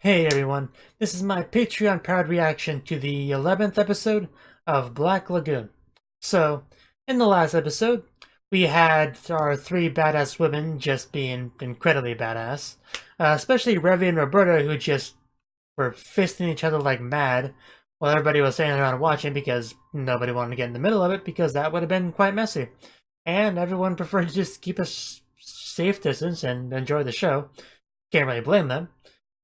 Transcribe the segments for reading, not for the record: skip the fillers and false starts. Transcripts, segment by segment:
Hey everyone, this is my Patreon-powered reaction to the 11th episode of Black Lagoon. So, in the last episode, we had our three badass women just being incredibly badass. Especially Revi and Roberta, who just were fisting each other like mad while everybody was standing around watching because nobody wanted to get in the middle of it because that would have been quite messy. And everyone preferred to just keep a safe distance and enjoy the show. Can't really blame them.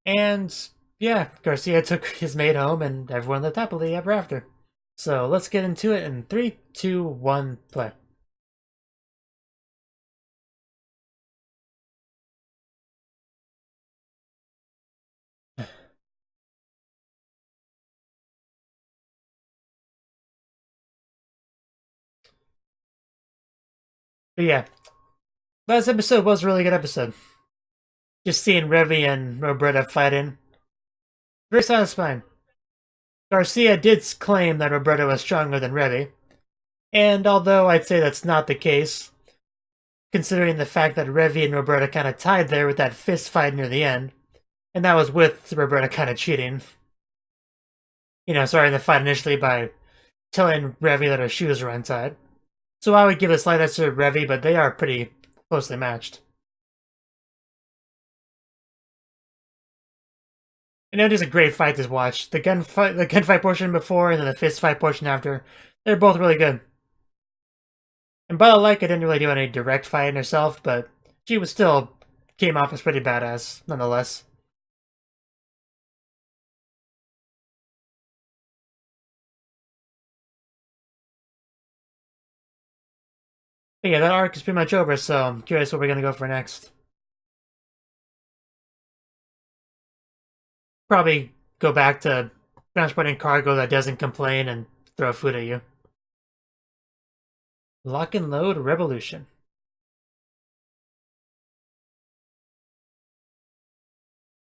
And yeah, Garcia took his maid home and everyone lived happily ever after. So let's get into it in 3, 2, 1, play. But yeah, last episode was a really good episode. Just seeing Revi and Roberta fighting. Very satisfying. Garcia did claim that Roberta was stronger than Revi. And although I'd say that's not the case, considering the fact that Revi and Roberta kind of tied there with that fist fight near the end, and that was with Roberta kind of cheating. Starting the fight initially by telling Revi that her shoes were untied. So I would give a slight edge to Revi, but they are pretty closely matched. And it is a great fight to watch. The gunfight portion before, and then the fist fight portion after. They're both really good. And by the like, I didn't really do any direct fighting herself, but she was still came off as pretty badass, nonetheless. But yeah, that arc is pretty much over, so I'm curious what we're gonna go for next. Probably go back to transporting cargo that doesn't complain and throw food at you. Lock and load revolution.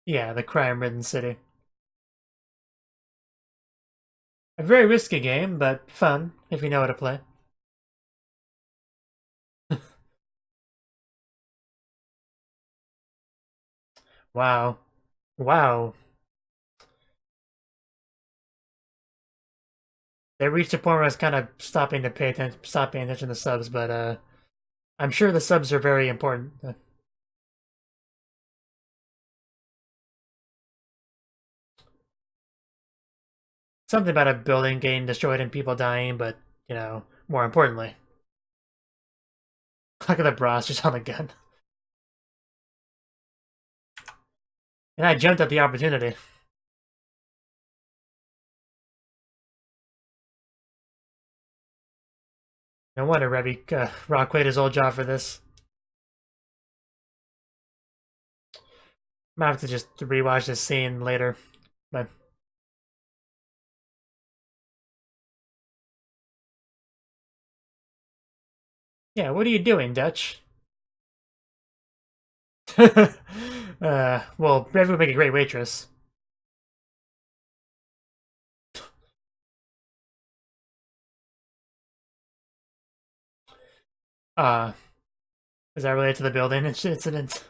Yeah, the crime-ridden city. A very risky game, but fun if you know how to play. Wow. Wow. They reached a point where I was kind of stopping to stop paying attention to subs, but I'm sure the subs are very important. Something about a building getting destroyed and people dying, but more importantly, look at the bras just on the gun. And I jumped at the opportunity. No wonder Revi Rock quit his old job for this. Might have to just rewatch this scene later, but yeah, what are you doing, Dutch? Well, Revi would make a great waitress. Uh, is that related to the building incident?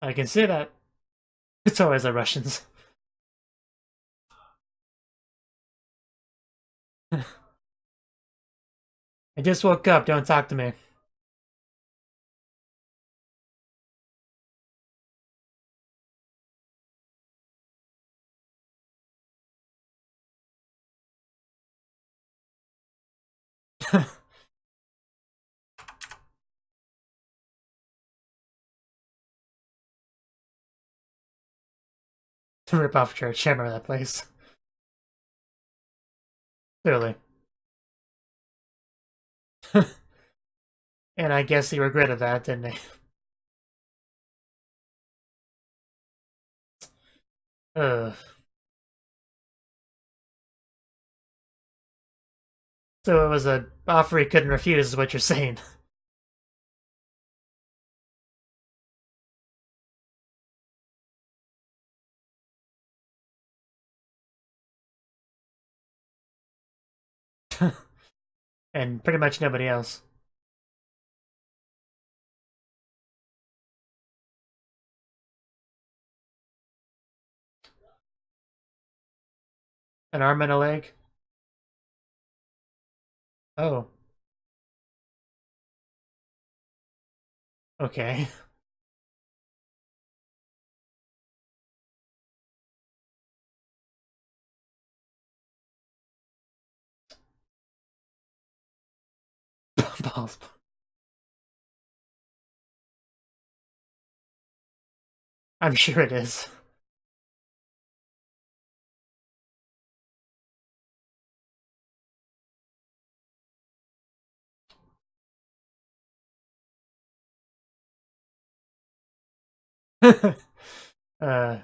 I can see that. It's always the Russians. I just woke up, don't talk to me. Rip off church, I remember that place. Clearly. And I guess he regretted that, didn't he? Ugh. So it was a offer he couldn't refuse, is what you're saying. And pretty much nobody else. An arm and a leg? Oh. Okay. Balls. I'm sure it is.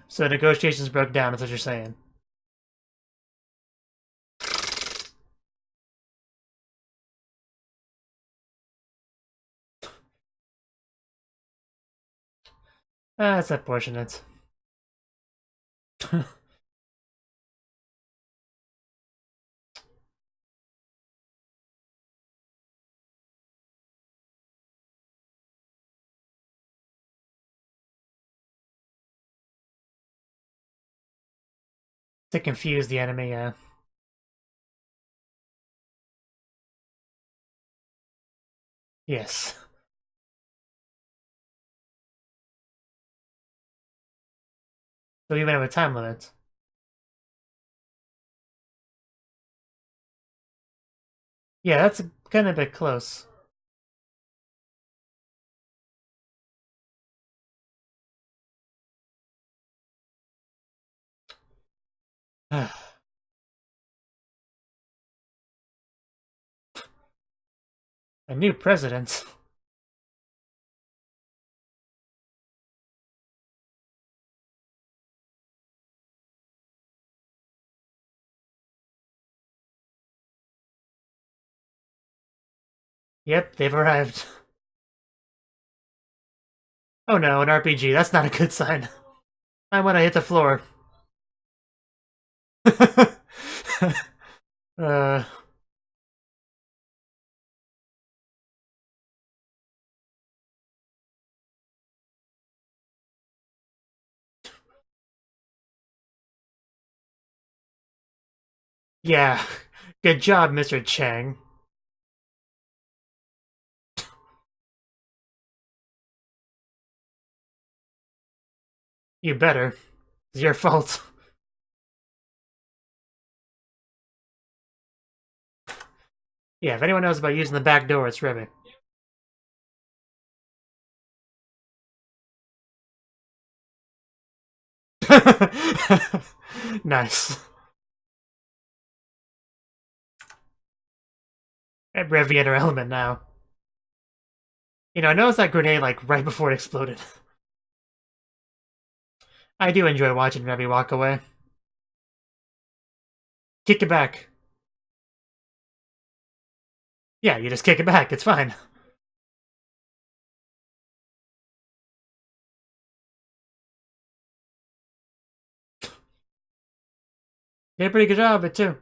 So negotiations broke down, is what you're saying. That's unfortunate. To confuse the enemy, yeah. Yes. So we even have a time limit. Yeah, that's kind of a bit close. A new president. Yep, they've arrived. Oh no, an RPG. That's not a good sign. I want to hit the floor. uh, yeah. Good job, Mr. Chang. You better. It's your fault. Yeah, if anyone knows about using the back door, it's Ribby. Nice. Revy in her element now. You know, I noticed that grenade like right before it exploded. I do enjoy watching Revy walk away. Kick it back. Yeah, you just kick it back. It's fine. Did a pretty good job of it too.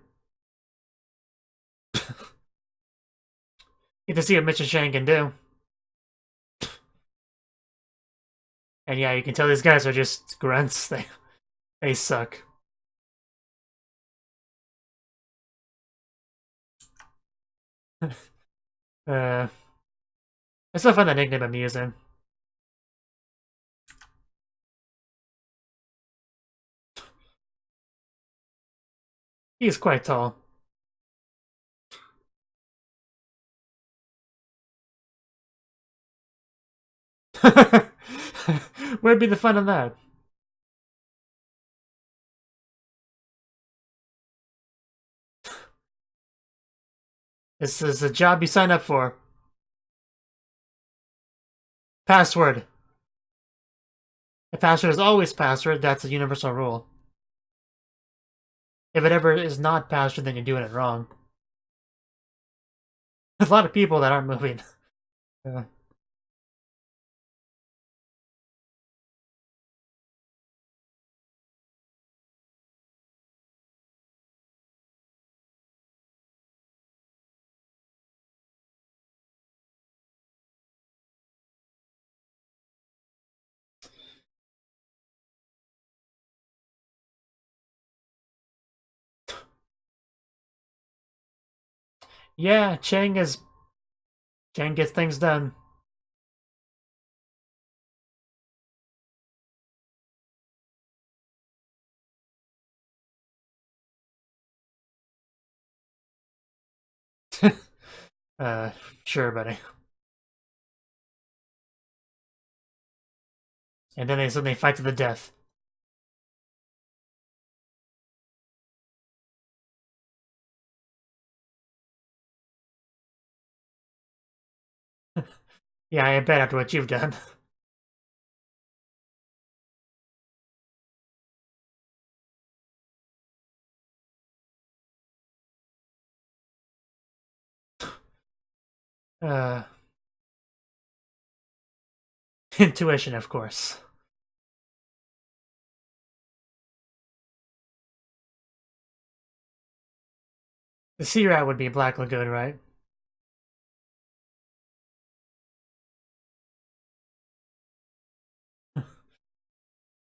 Get to see what Mitch and Shane can do. And yeah, you can tell these guys are just grunts. They suck. I still find that nickname amusing. He's quite tall. Where'd be the fun in that? This is a job you sign up for. Password. The password is always password. That's a universal rule. If it ever is not password, then you're doing it wrong. There's a lot of people that aren't moving. Yeah. Yeah, Chang gets things done. uh, sure, buddy. And then they fight to the death. Yeah, I bet after what you've done. Uh, intuition, of course. The sea rat would be Black Lagoon, right?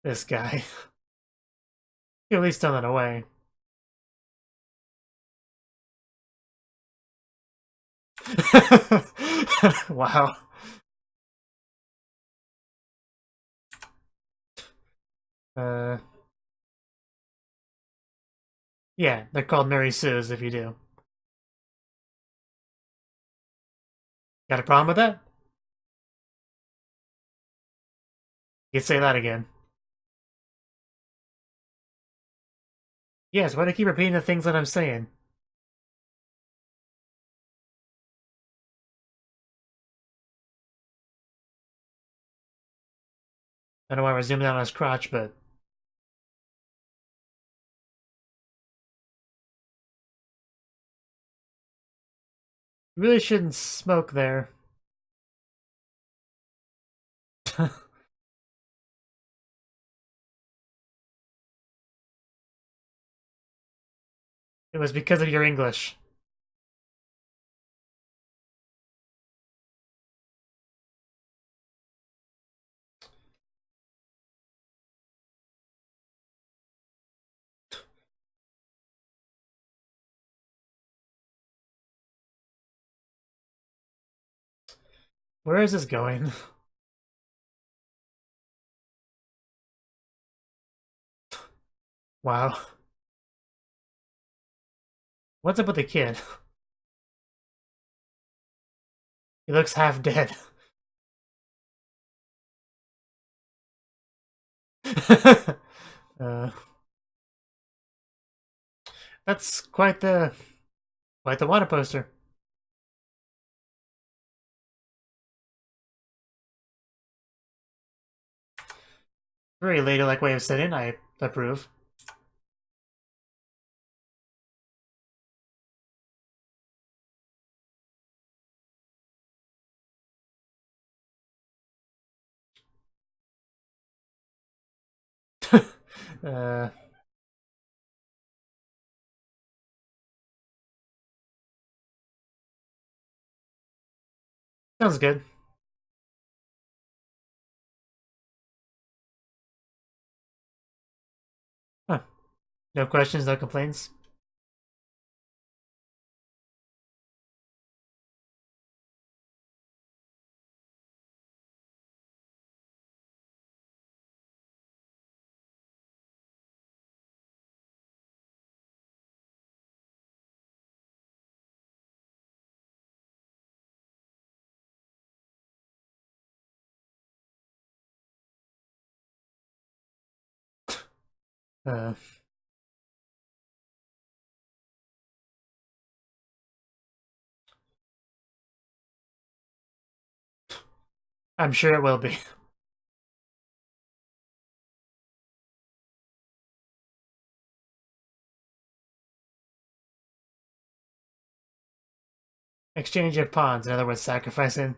This guy. He at least done it away. Wow. Uh, yeah, they're called Mary Sue's if you do. Got a problem with that? You can say that again. Yes, why do you keep repeating the things that I'm saying? I don't know why we're zooming in on his crotch, but you really shouldn't smoke there. It was because of your English. Where is this going? Wow. What's up with the kid? He looks half dead. uh, that's quite the water poster. Very ladylike way of sitting. I approve. uh, sounds good. Huh. No questions, no complaints. Uh, I'm sure it will be. Exchange of pawns, in other words, sacrificing.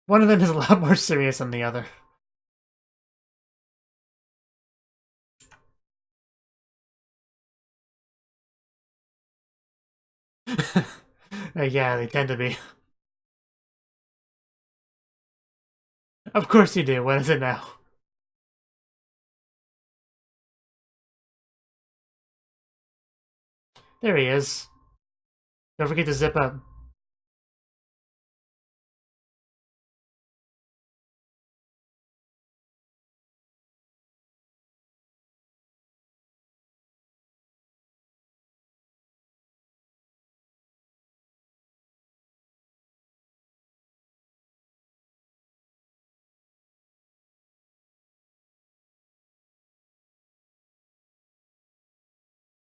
One of them is a lot more serious than the other. Yeah, they tend to be. Of course you do. What is it now? There he is. Don't forget to zip up.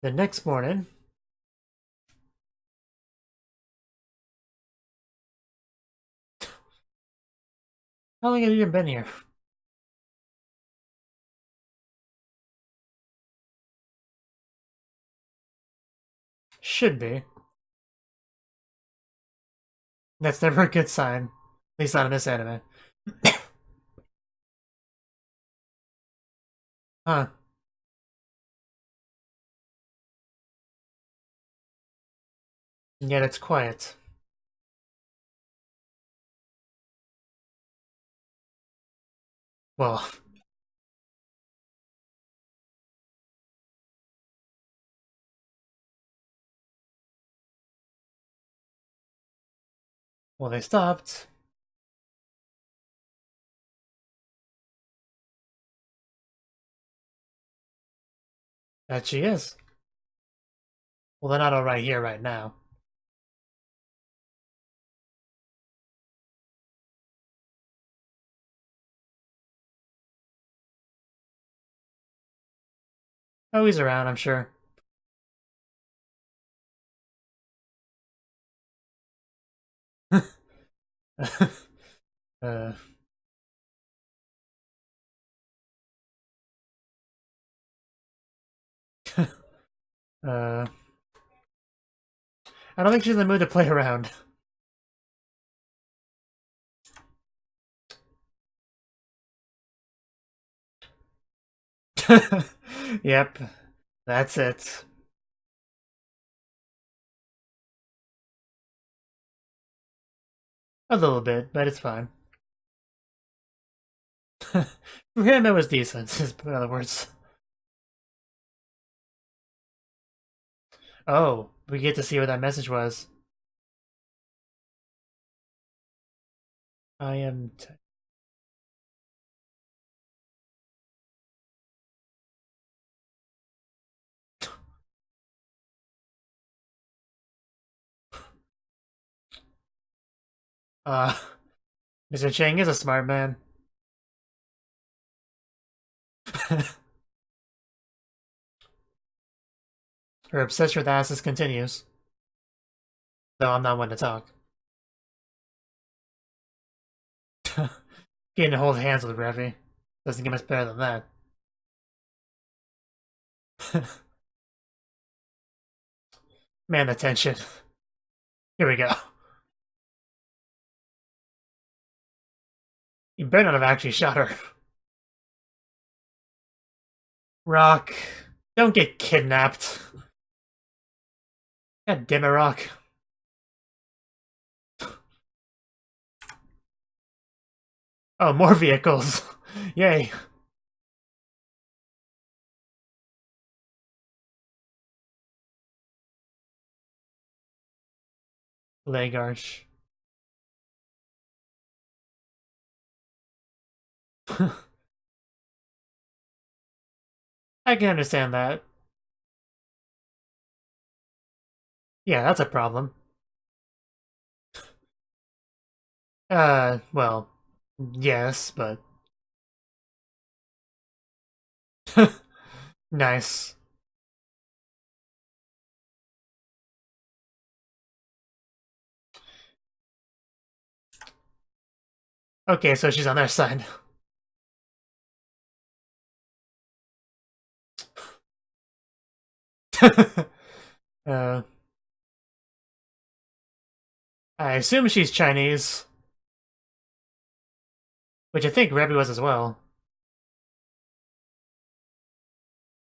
The next morning, how long have you been here? Should be. That's never a good sign. At least not in this anime. Huh. Yet it's quiet. Well, well, they stopped. That she is. Well, they're not all right here right now. Oh, he's around, I'm sure. uh, uh, I don't think she's in the mood to play around. Yep, that's it. A little bit, but it's fine. For him, it was decent, in other words. Oh, we get to see what that message was. I am... Mr. Chang is a smart man. Her obsession with asses continues. Though I'm not one to talk. Getting to hold hands with Revy. Doesn't get much better than that. Man, attention. Here we go. You better not have actually shot her. Rock. Don't get kidnapped. God damn it, Rock. Oh, more vehicles. Yay. Leg arch. I can understand that. Yeah, that's a problem. Well, yes, but... Nice. Okay, so she's on their side. uh, I assume she's Chinese. Which I think Rebby was as well.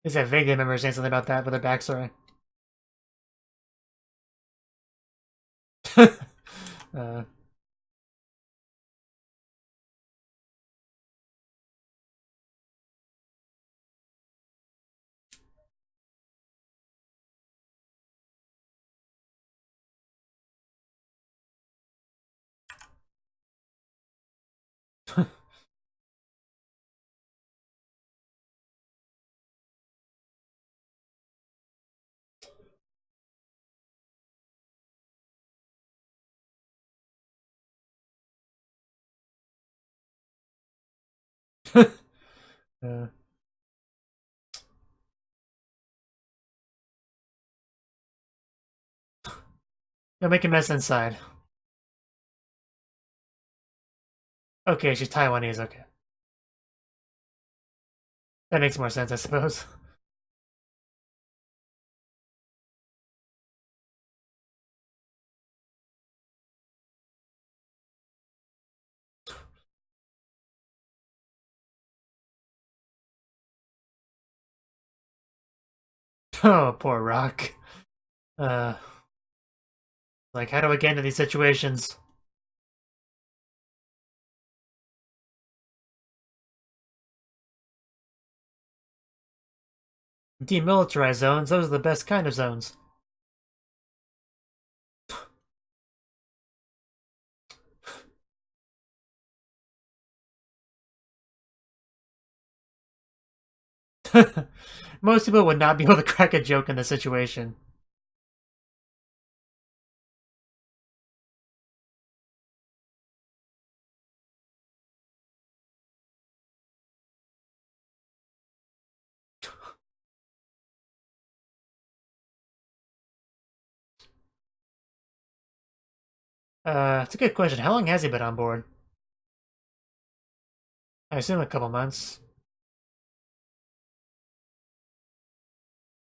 At least I vaguely remember saying something about that with her backstory. uh, uh, you'll make a mess inside. Okay, she's Taiwanese, okay. That makes more sense, I suppose. Oh, poor Rock. Uh, like, how do I get into these situations? Demilitarized zones, those are the best kind of zones. Most people would not be able to crack a joke in this situation. It's a good question. How long has he been on board? I assume a couple months.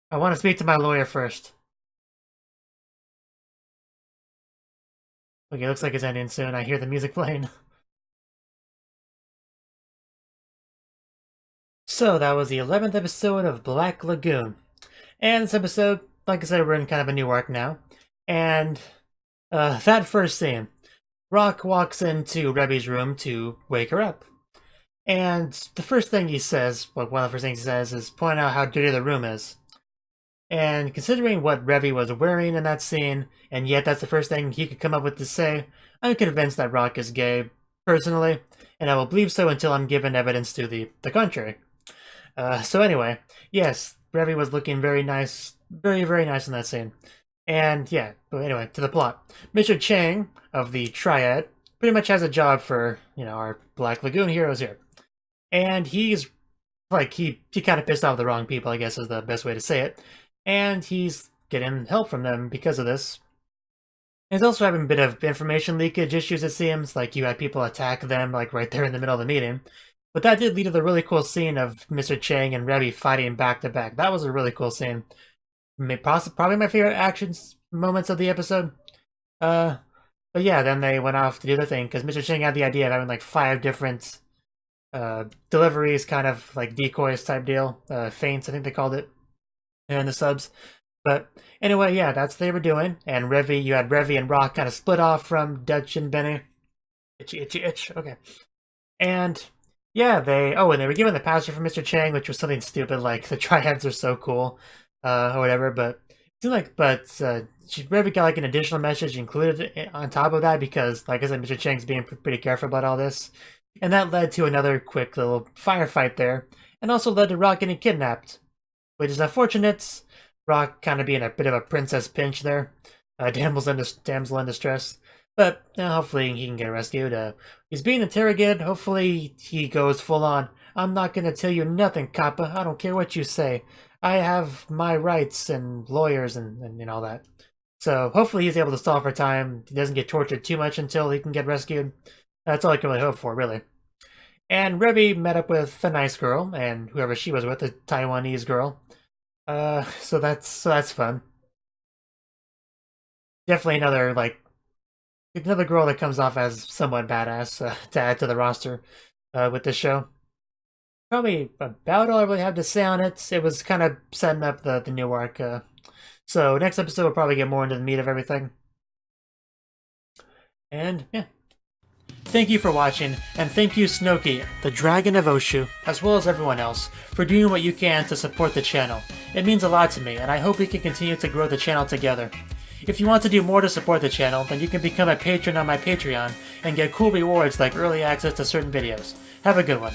I want to speak to my lawyer first. Okay, looks like it's ending soon. I hear the music playing. So, that was the 11th episode of Black Lagoon. And this episode, like I said, we're in kind of a new arc now. And that first scene, Rock walks into Revi's room to wake her up. And the first thing he says, well, one of the first things he says is point out how dirty the room is. And considering what Revi was wearing in that scene, and yet that's the first thing he could come up with to say, I'm convinced that Rock is gay, personally, and I will believe so until I'm given evidence to the contrary. So anyway, yes, Revi was looking very nice, very, very nice in that scene. And yeah, but anyway, to the plot. Mr. Chang of the Triad pretty much has a job for, our Black Lagoon heroes here. And he's, like, he kind of pissed off the wrong people, I guess is the best way to say it. And he's getting help from them because of this. He's also having a bit of information leakage issues, it seems. Like, you had people attack them, like, right there in the middle of the meeting. But that did lead to the really cool scene of Mr. Chang and Revi fighting back to back. That was a really cool scene. Probably my favorite action moments of the episode. But yeah, then they went off to do their thing, because Mr. Chang had the idea of having, like, 5 different deliveries, kind of like decoys type deal. Feints, I think they called it in the subs. But anyway, yeah, that's what they were doing. And you had Revi and Rock kind of split off from Dutch and Benny. Itchy. Okay. And yeah, they were given the password from Mr. Chang, which was something stupid like the triads are so cool, or whatever. But it seemed like, Revi got like an additional message included on top of that because, like I said, Mr. Chang's being pretty careful about all this. And that led to another quick little firefight there, and also led to Rock getting kidnapped, which is unfortunate. Rock kind of being a bit of a princess pinch there, damsel in distress. But hopefully he can get rescued. He's being interrogated. Hopefully he goes full on. I'm not gonna tell you nothing, Kappa. I don't care what you say. I have my rights and lawyers and all that. So hopefully he's able to stall for time. He doesn't get tortured too much until he can get rescued. That's all I can really hope for, really. And Revi met up with a nice girl, and whoever she was with, a Taiwanese girl. So that's fun. Definitely another girl that comes off as somewhat badass to add to the roster with this show. Probably about all I really have to say on it. It was kind of setting up the new arc. So next episode we'll probably get more into the meat of everything. And yeah. Thank you for watching, and thank you Cnouki, the Dragon of Oshu, as well as everyone else, for doing what you can to support the channel. It means a lot to me, and I hope we can continue to grow the channel together. If you want to do more to support the channel, then you can become a patron on my Patreon and get cool rewards like early access to certain videos. Have a good one.